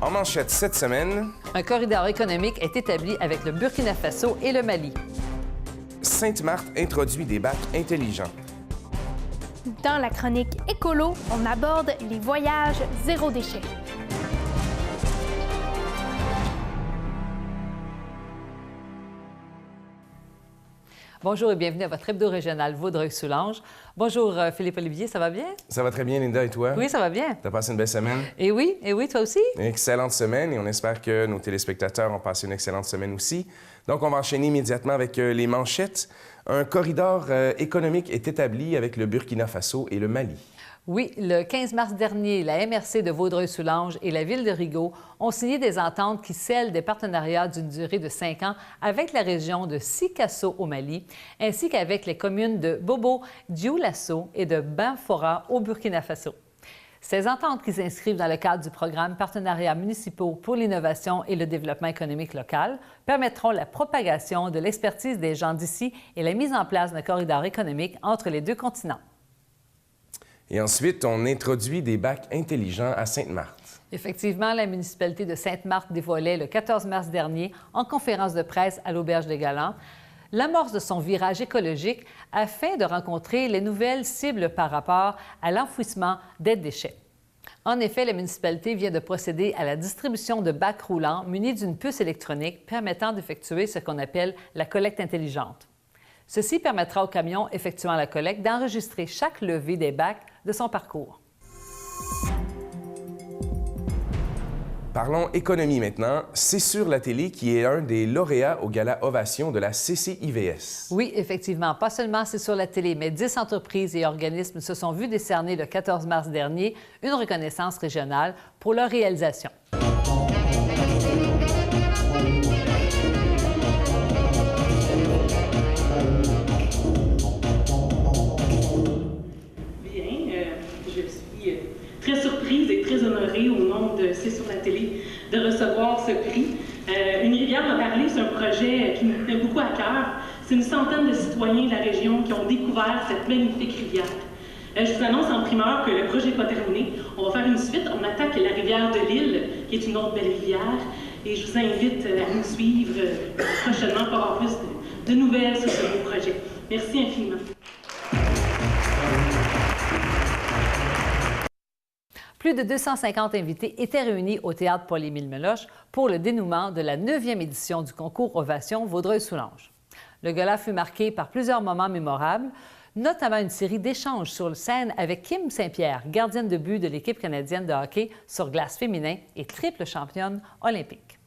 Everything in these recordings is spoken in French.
En manchette cette semaine, un corridor économique est établi avec le Burkina Faso et le Mali. Sainte-Marthe introduit des bacs intelligents. Dans la chronique écolo, on aborde les voyages zéro déchet. Bonjour et bienvenue à votre hebdo régional Vaudreuil-Soulanges. Bonjour Philippe-Olivier, ça va bien? Ça va très bien, Linda, et toi? Oui, ça va bien. T'as passé une belle semaine? Et oui, toi aussi? Une excellente semaine et on espère que nos téléspectateurs ont passé une excellente semaine aussi. Donc, on va enchaîner immédiatement avec les manchettes. Un corridor économique est établi avec le Burkina Faso et le Mali. Oui, le 15 mars dernier, la MRC de Vaudreuil-Soulanges et la ville de Rigaud ont signé des ententes qui scellent des partenariats d'une durée de 5 ans avec la région de Sikasso au Mali, ainsi qu'avec les communes de Bobo, Dioulasso et de Banfora au Burkina Faso. Ces ententes qui s'inscrivent dans le cadre du programme Partenariats municipaux pour l'innovation et le développement économique local permettront la propagation de l'expertise des gens d'ici et la mise en place d'un corridor économique entre les deux continents. Et ensuite, on introduit des bacs intelligents à Sainte-Marthe. Effectivement, la municipalité de Sainte-Marthe dévoilait le 14 mars dernier, en conférence de presse à l'Auberge des Galants, l'amorce de son virage écologique afin de rencontrer les nouvelles cibles par rapport à l'enfouissement des déchets. En effet, la municipalité vient de procéder à la distribution de bacs roulants munis d'une puce électronique permettant d'effectuer ce qu'on appelle la collecte intelligente. Ceci permettra au camion effectuant la collecte d'enregistrer chaque levée des bacs de son parcours. Parlons économie maintenant. C'est sur la télé qui est un des lauréats au gala Ovation de la CCIVS. Oui, effectivement. Pas seulement c'est sur la télé, mais 10 entreprises et organismes se sont vus décerner le 14 mars dernier une reconnaissance régionale pour leur réalisation. Très surprise et très honorée au nom de C'est sur la télé de recevoir ce prix. Une rivière m'a parlé, c'est un projet qui me tenait beaucoup à cœur. C'est une centaine de citoyens de la région qui ont découvert cette magnifique rivière. Je vous annonce en primeur que le projet n'est pas terminé. On va faire une suite. On attaque la rivière de l'Île, qui est une autre belle rivière. Et je vous invite à nous suivre prochainement pour avoir plus de nouvelles sur ce beau projet. Merci infiniment. Plus de 250 invités étaient réunis au théâtre Paul-Émile Meloche pour le dénouement de la 9e édition du concours Ovation Vaudreuil-Soulanges. Le gala fut marqué par plusieurs moments mémorables, notamment une série d'échanges sur scène avec Kim Saint-Pierre, gardienne de but de l'équipe canadienne de hockey sur glace féminin et triple championne olympique.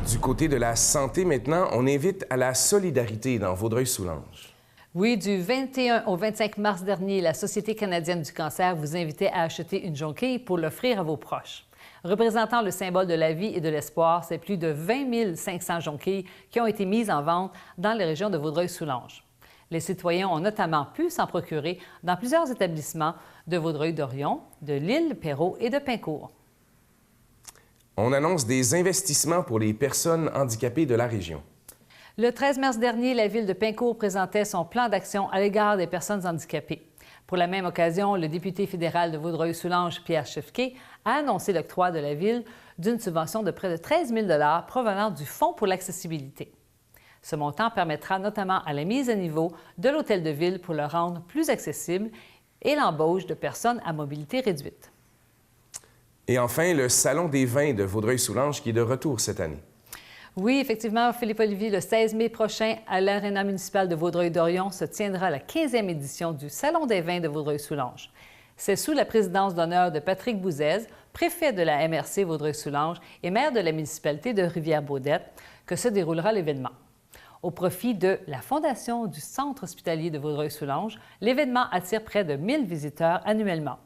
Du côté de la santé maintenant, on invite à la solidarité dans Vaudreuil-Soulanges. Oui, du 21 au 25 mars dernier, la Société canadienne du cancer vous invitait à acheter une jonquille pour l'offrir à vos proches. Représentant le symbole de la vie et de l'espoir, c'est plus de 20 500 jonquilles qui ont été mises en vente dans les régions de Vaudreuil-Soulanges. Les citoyens ont notamment pu s'en procurer dans plusieurs établissements de Vaudreuil-Dorion, de l'Île, Perrot et de Pincourt. On annonce des investissements pour les personnes handicapées de la région. Le 13 mars dernier, la ville de Pincourt présentait son plan d'action à l'égard des personnes handicapées. Pour la même occasion, le député fédéral de Vaudreuil-Soulanges, Pierre Chevquet, a annoncé l'octroi de la ville d'une subvention de près de 13 000 $ provenant du Fonds pour l'accessibilité. Ce montant permettra notamment à la mise à niveau de l'hôtel de ville pour le rendre plus accessible et l'embauche de personnes à mobilité réduite. Et enfin, le Salon des vins de Vaudreuil-Soulanges qui est de retour cette année. Oui, effectivement, Philippe-Olivier, le 16 mai prochain, à l'Aréna municipale de Vaudreuil-Dorion, se tiendra la 15e édition du Salon des vins de Vaudreuil-Soulanges. C'est sous la présidence d'honneur de Patrick Bouzès, préfet de la MRC Vaudreuil-Soulanges et maire de la municipalité de Rivière-Baudette, que se déroulera l'événement. Au profit de la Fondation du Centre hospitalier de Vaudreuil-Soulanges, l'événement attire près de 1000 visiteurs annuellement.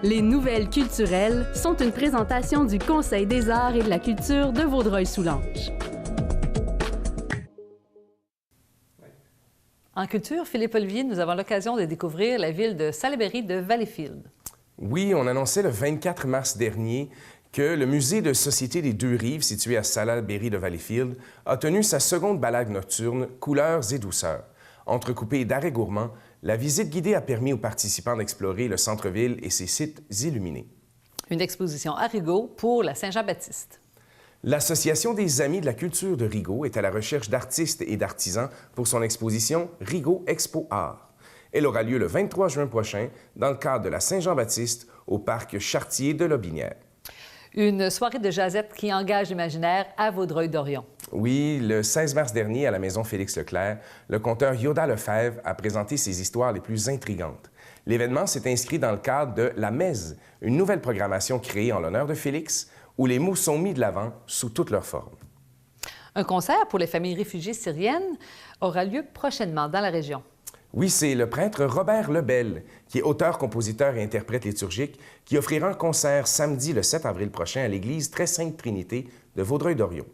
Les nouvelles culturelles sont une présentation du Conseil des arts et de la culture de Vaudreuil-Soulanges. En culture, Philippe-Olivier, nous avons l'occasion de découvrir la ville de Salaberry de Valleyfield. Oui, on annonçait le 24 mars dernier que le musée de Société des Deux-Rives, situé à Salaberry de Valleyfield, a tenu sa seconde balade nocturne « Couleurs et douceurs ». Entrecoupée d'arrêts gourmands, la visite guidée a permis aux participants d'explorer le centre-ville et ses sites illuminés. Une exposition à Rigaud pour la Saint-Jean-Baptiste. L'Association des Amis de la culture de Rigaud est à la recherche d'artistes et d'artisans pour son exposition Rigaud Expo Art. Elle aura lieu le 23 juin prochain dans le cadre de la Saint-Jean-Baptiste au parc Chartier de Lobinière. Une soirée de jazzette qui engage l'imaginaire à Vaudreuil-Dorion. Oui, le 16 mars dernier, à la Maison Félix-Leclerc, le conteur Yoda Lefebvre a présenté ses histoires les plus intrigantes. L'événement s'est inscrit dans le cadre de La Mèze, une nouvelle programmation créée en l'honneur de Félix, où les mots sont mis de l'avant sous toutes leurs formes. Un concert pour les familles réfugiées syriennes aura lieu prochainement dans la région. Oui, c'est le prêtre Robert Lebel, qui est auteur, compositeur et interprète liturgique, qui offrira un concert samedi le 7 avril prochain à l'église Très Sainte Trinité de Vaudreuil-Dorion.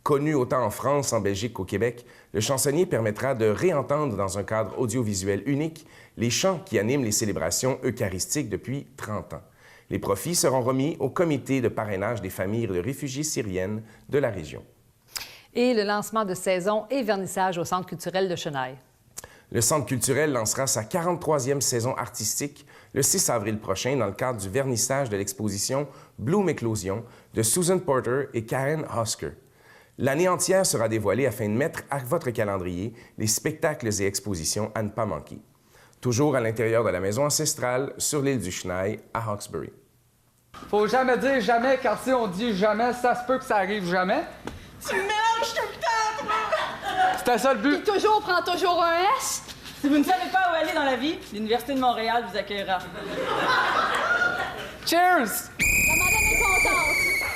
Connu autant en France, en Belgique qu'au Québec, le chansonnier permettra de réentendre dans un cadre audiovisuel unique les chants qui animent les célébrations eucharistiques depuis 30 ans. Les profits seront remis au comité de parrainage des familles de réfugiés syriennes de la région. Et le lancement de saison et vernissage au Centre culturel de Chenaille. Le Centre culturel lancera sa 43e saison artistique le 6 avril prochain dans le cadre du vernissage de l'exposition Bloom Éclosion de Susan Porter et Karen Hosker. L'année entière sera dévoilée afin de mettre à votre calendrier les spectacles et expositions à ne pas manquer. Toujours à l'intérieur de la maison ancestrale sur l'île du Chenaille à Hawkesbury. Faut jamais dire jamais, car si on dit jamais, ça se peut que ça arrive jamais. Tu me mélanges tout le temps, toi! C'était ça le but. Puis toujours, prends toujours un S. Si vous ne savez pas où aller dans la vie, l'Université de Montréal vous accueillera. Cheers! La madame est contente.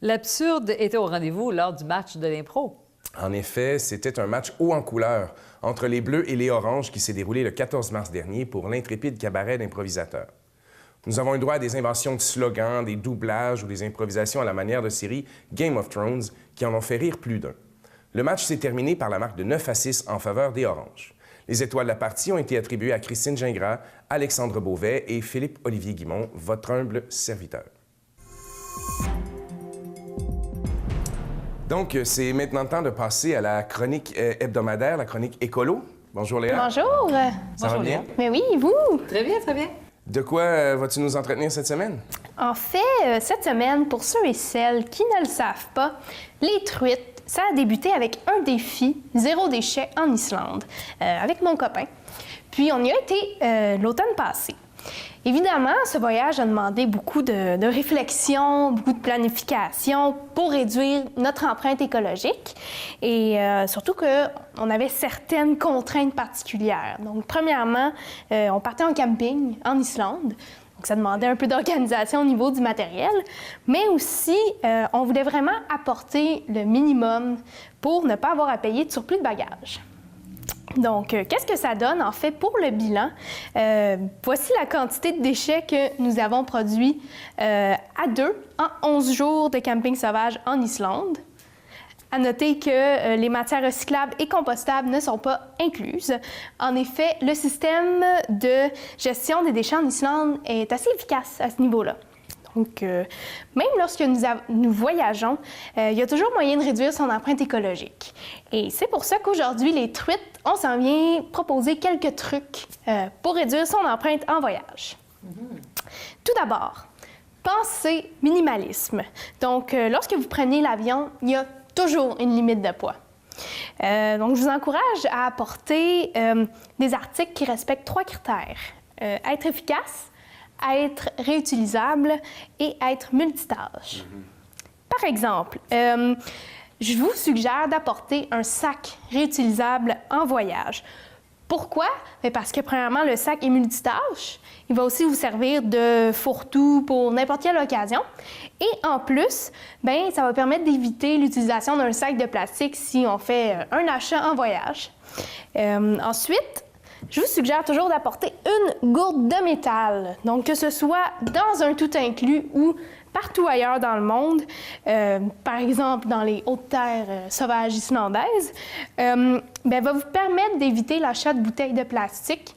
L'absurde était au rendez-vous lors du match de l'impro. En effet, c'était un match haut en couleurs entre les Bleus et les Oranges qui s'est déroulé le 14 mars dernier pour l'intrépide cabaret d'improvisateurs. Nous avons eu droit à des inventions de slogans, des doublages ou des improvisations à la manière de série Game of Thrones qui en ont fait rire plus d'un. Le match s'est terminé par la marque de 9-6 en faveur des Oranges. Les étoiles de la partie ont été attribuées à Christine Gingras, Alexandre Beauvais et Philippe-Olivier Guimont, votre humble serviteur. Donc, c'est maintenant le temps de passer à la chronique hebdomadaire, la chronique écolo. Bonjour Léa. Bonjour. Ça va bien? Mais oui, vous? Très bien, très bien. De quoi vas-tu nous entretenir cette semaine? En fait, cette semaine, pour ceux et celles qui ne le savent pas, les truites, ça a débuté avec un défi zéro déchet en Islande, avec mon copain. Puis on y a été l'automne passé. Évidemment, ce voyage a demandé beaucoup de réflexion, beaucoup de planification pour réduire notre empreinte écologique et surtout qu'on avait certaines contraintes particulières. Donc, premièrement, on partait en camping en Islande. Donc, ça demandait un peu d'organisation au niveau du matériel, mais aussi, on voulait vraiment apporter le minimum pour ne pas avoir à payer de surplus de bagages. Donc, qu'est-ce que ça donne, en fait, pour le bilan? Voici la quantité de déchets que nous avons produits à deux en 11 jours de camping sauvage en Islande. À noter que les matières recyclables et compostables ne sont pas incluses. En effet, le système de gestion des déchets en Islande est assez efficace à ce niveau-là. Donc, même lorsque nous voyageons, il y a toujours moyen de réduire son empreinte écologique. Et c'est pour ça qu'aujourd'hui, les truites, on s'en vient proposer quelques trucs pour réduire son empreinte en voyage. Tout d'abord, pensez minimalisme. Donc, lorsque vous prenez l'avion, il y a toujours une limite de poids. Donc, je vous encourage à apporter des articles qui respectent 3 critères. Être efficace, être réutilisable et être multitâche. Par exemple, je vous suggère d'apporter un sac réutilisable en voyage. Pourquoi? Parce que, premièrement, le sac est multitâche. Il va aussi vous servir de fourre-tout pour n'importe quelle occasion. Et en plus, ça va permettre d'éviter l'utilisation d'un sac de plastique si on fait un achat en voyage. Ensuite, je vous suggère toujours d'apporter une gourde de métal. Donc, que ce soit dans un tout inclus ou partout ailleurs dans le monde, par exemple dans les hautes terres sauvages islandaises, va vous permettre d'éviter l'achat de bouteilles de plastique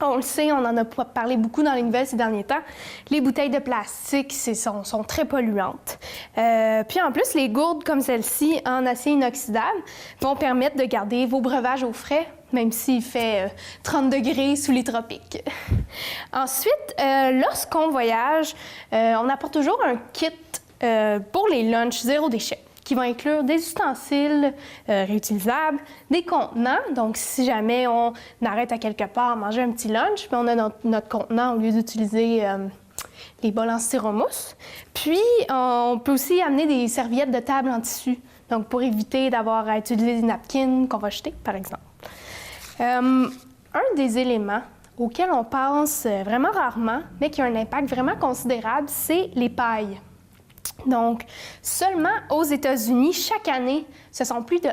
On le sait, on en a parlé beaucoup dans les nouvelles ces derniers temps. Les bouteilles de plastique sont très polluantes. Puis en plus, les gourdes comme celle-ci en acier inoxydable vont permettre de garder vos breuvages au frais, même s'il fait 30 degrés sous les tropiques. Ensuite, lorsqu'on voyage, on apporte toujours un kit pour les lunchs zéro déchet, qui va inclure des ustensiles réutilisables, des contenants. Donc, si jamais on arrête à quelque part à manger un petit lunch, puis on a notre contenant au lieu d'utiliser les bols en styromousse. Puis, on peut aussi amener des serviettes de table en tissu, donc pour éviter d'avoir à utiliser des napkins qu'on va jeter, par exemple. Un des éléments auxquels on pense vraiment rarement, mais qui a un impact vraiment considérable, c'est les pailles. Donc, seulement aux États-Unis, chaque année, ce sont plus de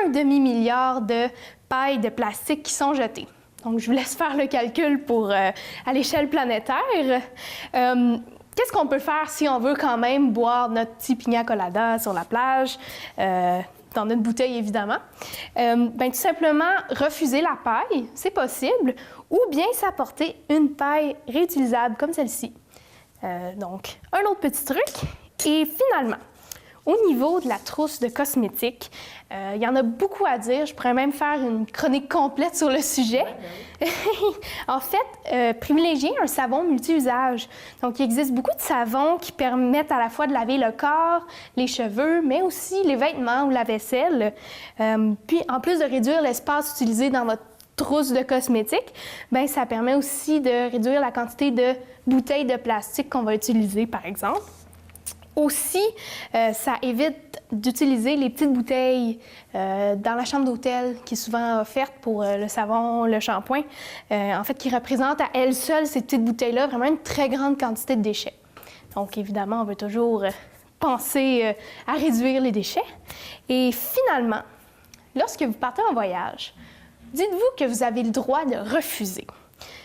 1,5 milliard de pailles de plastique qui sont jetées. Donc, je vous laisse faire le calcul pour à l'échelle planétaire. Qu'est-ce qu'on peut faire si on veut quand même boire notre petit pina colada sur la plage, dans notre bouteille évidemment? Tout simplement refuser la paille, c'est possible, ou bien s'apporter une paille réutilisable comme celle-ci. Donc, un autre petit truc. Et finalement, au niveau de la trousse de cosmétiques, il y en a beaucoup à dire. Je pourrais même faire une chronique complète sur le sujet. En fait, privilégier un savon multi-usage. Donc, il existe beaucoup de savons qui permettent à la fois de laver le corps, les cheveux, mais aussi les vêtements ou la vaisselle. Puis, en plus de réduire l'espace utilisé dans votre trousse de cosmétiques, bien, ça permet aussi de réduire la quantité de bouteilles de plastique qu'on va utiliser, par exemple. Aussi, ça évite d'utiliser les petites bouteilles dans la chambre d'hôtel qui est souvent offerte pour le savon, le shampoing, en fait, qui représentent à elles seules, ces petites bouteilles-là, vraiment une très grande quantité de déchets. Donc, évidemment, on veut toujours penser à réduire les déchets. Et finalement, lorsque vous partez en voyage, dites-vous que vous avez le droit de refuser.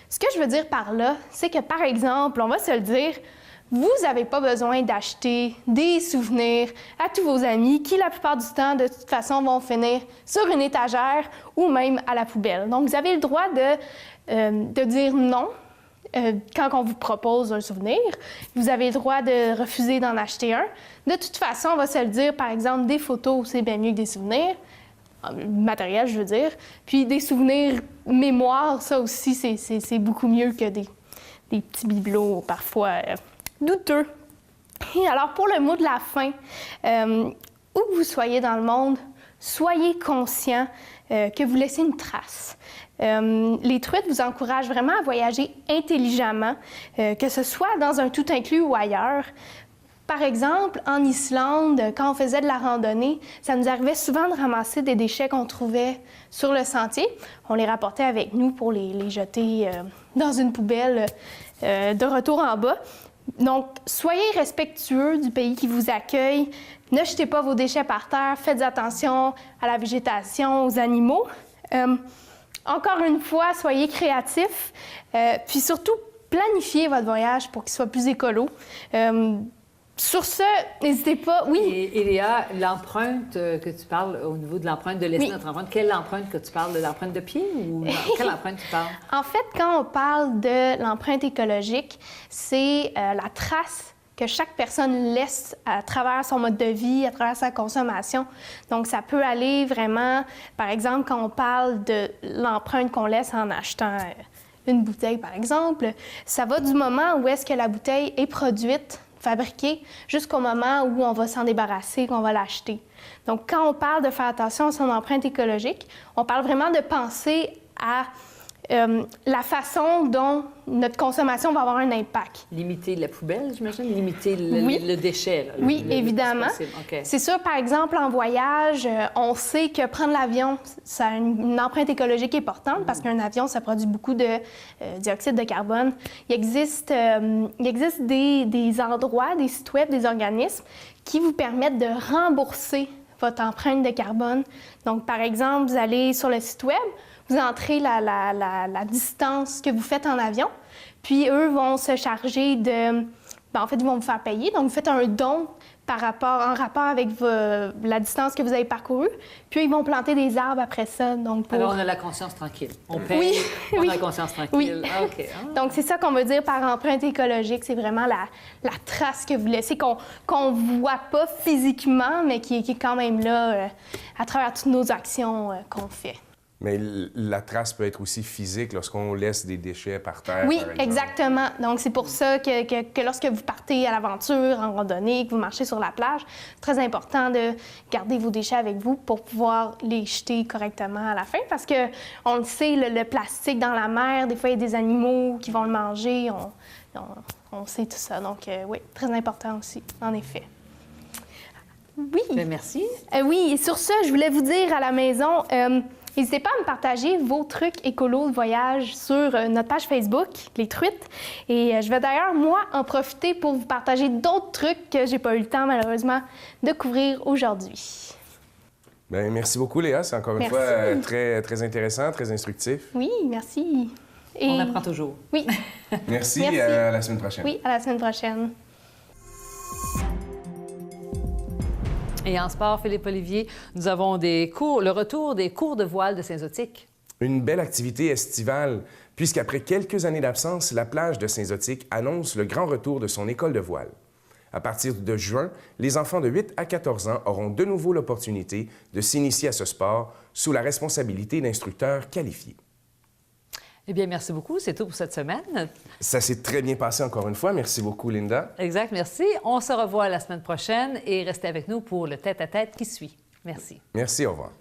Ce que je veux dire par là, c'est que, par exemple, on va se le dire, vous n'avez pas besoin d'acheter des souvenirs à tous vos amis qui, la plupart du temps, de toute façon, vont finir sur une étagère ou même à la poubelle. Donc, vous avez le droit de dire non quand on vous propose un souvenir. Vous avez le droit de refuser d'en acheter un. De toute façon, on va se le dire, par exemple, des photos, c'est bien mieux que des souvenirs. Matériel, je veux dire. Puis des souvenirs mémoire, ça aussi, c'est beaucoup mieux que des petits bibelots parfois douteux. Et alors, pour le mot de la fin, où que vous soyez dans le monde, soyez conscient que vous laissez une trace. Les truites vous encouragent vraiment à voyager intelligemment, que ce soit dans un tout inclus ou ailleurs. Par exemple, en Islande, quand on faisait de la randonnée, ça nous arrivait souvent de ramasser des déchets qu'on trouvait sur le sentier. On les rapportait avec nous pour les jeter dans une poubelle de retour en bas. Donc, soyez respectueux du pays qui vous accueille. Ne jetez pas vos déchets par terre. Faites attention à la végétation, aux animaux. Encore une fois, soyez créatifs. Puis surtout, planifiez votre voyage pour qu'il soit plus écolo. Sur ce, n'hésitez pas. Oui. Et Léa, l'empreinte que tu parles, au niveau de l'empreinte de laisser notre empreinte, quelle empreinte que tu parles? De l'empreinte de pied ou quelle empreinte tu parles? En fait, quand on parle de l'empreinte écologique, c'est la trace que chaque personne laisse à travers son mode de vie, à travers sa consommation. Donc, ça peut aller vraiment, par exemple, quand on parle de l'empreinte qu'on laisse en achetant une bouteille, par exemple, ça va du moment où est-ce que la bouteille est produite, fabriquée, jusqu'au moment où on va s'en débarrasser, qu'on va l'acheter. Donc, quand on parle de faire attention à son empreinte écologique, on parle vraiment de penser à la façon dont notre consommation va avoir un impact. Limiter la poubelle, j'imagine? Limiter le déchet? Là, oui, évidemment. Okay. C'est sûr, par exemple, en voyage, on sait que prendre l'avion, ça a une empreinte écologique importante parce qu'un avion, ça produit beaucoup de dioxyde de carbone. Il existe des endroits, des sites web, des organismes qui vous permettent de rembourser votre empreinte de carbone. Donc, par exemple, vous allez sur le site web, vous entrez la distance que vous faites en avion, puis eux vont se charger de... en fait, ils vont vous faire payer. Donc, vous faites un don en rapport avec la distance que vous avez parcourue. Puis, ils vont planter des arbres après ça. Donc Alors, on a la conscience tranquille. On paye, Oui, on oui. a la conscience tranquille. Oui. Ah, OK. Ah. Donc, c'est ça qu'on veut dire par empreinte écologique. C'est vraiment la trace que vous laissez, qu'on ne voit pas physiquement, mais qui est quand même là à travers toutes nos actions qu'on fait. Mais la trace peut être aussi physique lorsqu'on laisse des déchets par terre. Oui, par exemple. exactement. Donc, c'est pour ça que lorsque vous partez à l'aventure, en randonnée, que vous marchez sur la plage, c'est très important de garder vos déchets avec vous pour pouvoir les jeter correctement à la fin. Parce que on le sait, le plastique dans la mer, des fois, il y a des animaux qui vont le manger. On sait tout ça. Donc, oui, très important aussi, en effet. Oui. Bien, merci. Oui, et sur ce, je voulais vous dire à la maison, n'hésitez pas à me partager vos trucs écolos de voyage sur notre page Facebook, Les Truites. Et je vais d'ailleurs, moi, en profiter pour vous partager d'autres trucs que j'ai pas eu le temps, malheureusement, de couvrir aujourd'hui. Bien, merci beaucoup, Léa. C'est encore une Merci. fois très, très intéressant, très instructif. Oui, merci. Et... On apprend toujours. Oui, Merci, Merci. à la semaine prochaine. oui, à la semaine prochaine. Et en sport, Philippe Olivier, nous avons le retour des cours de voile de Saint-Zotique. Une belle activité estivale, puisqu'après quelques années d'absence, la plage de Saint-Zotique annonce le grand retour de son école de voile. À partir de juin, les enfants de 8 à 14 ans auront de nouveau l'opportunité de s'initier à ce sport sous la responsabilité d'instructeurs qualifiés. Eh bien, merci beaucoup. C'est tout pour cette semaine. Ça s'est très bien passé encore une fois. Merci beaucoup, Linda. Exact, merci. On se revoit la semaine prochaine et restez avec nous pour le tête-à-tête qui suit. Merci. Merci, au revoir.